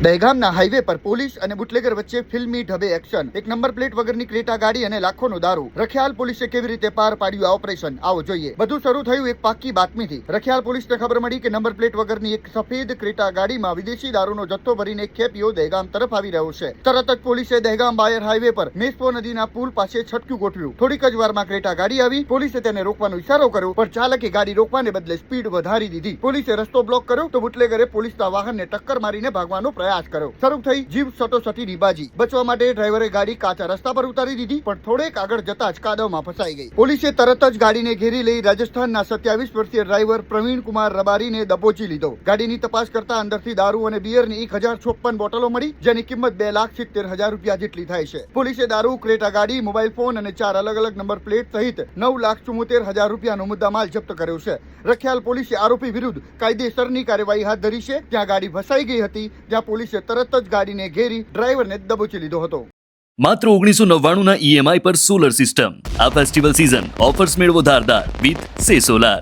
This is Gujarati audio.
દહેગામના હાઈવે પર પોલીસ અને બુટલેગર વચ્ચે ફિલ્મી ઢબે એક્શન। એક નંબર પ્લેટ વગરની ક્રેટા ગાડી અને લાખોનો દારૂ। રખિયાલ પોલીસે કેવી રીતે પાર પાડ્યું આ ઓપરેશન, આવો જોઈએ। બધું શરૂ થયું એક પાકી બાતમીથી। રખિયાલ પોલીસને ખબર મળી કે નંબર પ્લેટ વગરની એક સફેદ ક્રેટા ગાડીમાં વિદેશી દારૂનો જથ્થો ભરીને એક ખેપિયો દહેગામ તરફ આવી રહ્યો છે। તરત જ પોલીસે દહેગામ બાયર હાઈવે પર મેસપો નદીના પુલ પાસે છટક્યું ગોઠવ્યું। થોડીક જ વારમાં ક્રેટા ગાડી આવી। પોલીસે તેને રોકવાનો ઇશારો કર્યો, પણ ચાલકે ગાડી રોકવાને બદલે સ્પીડ વધારી દીધી। પોલીસે રસ્તો બ્લોક કર્યો તો બુટલેગરે પોલીસના વાહનને ટક્કર મારીને ભાગવાનો પ્રયાસ કર્યો। શરૂ થઈ જીવ સટોસટીની બાજી। બચવા માટે ડ્રાઈવરે ગાડી કાચા રસ્તા પર ઉતારી દીધી, પણ થોડેક આગળ જતા જ કાદવમાં ફસાઈ ગઈ। પોલીસે તરત જ ગાડીને ઘેરી લઈ રાજસ્થાનના 27 વર્ષીય ડ્રાઈવર પ્રવીણ કુમાર રબારીને દબોચી લીધો। ગાડીની તપાસ કરતા અંદરથી દારૂ અને બિયરની 1056 બોટલો મળી, જેની કિંમત 2,70,000 રૂપિયા જેટલી થાય છે। પોલીસે દારૂ, ક્રેટા ગાડી, મોબાઈલ ફોન અને 4 અલગ અલગ નંબર પ્લેટ સહિત 9,74,000 રૂપિયાનો મુદ્દામાલ જપ્ત કર્યો છે। રખિયાલ પોલીસે આરોપી વિરુદ્ધ કાયદેસરની કાર્યવાહી હાથ ધરી છે। ત્યાં ગાડી ફસાઈ ગઈ હતી, જ્યાં પોલીસે તરત જ ગાડીને ઘેરી ડ્રાઈવરને દબોચી લીધો હતો। માત્ર 1999 ના EMI પર સોલર સિસ્ટમ। આ ફેસ્ટિવલ સીઝન ઓફર્સ મેળવો ધારદાર વિથ સે સોલાર।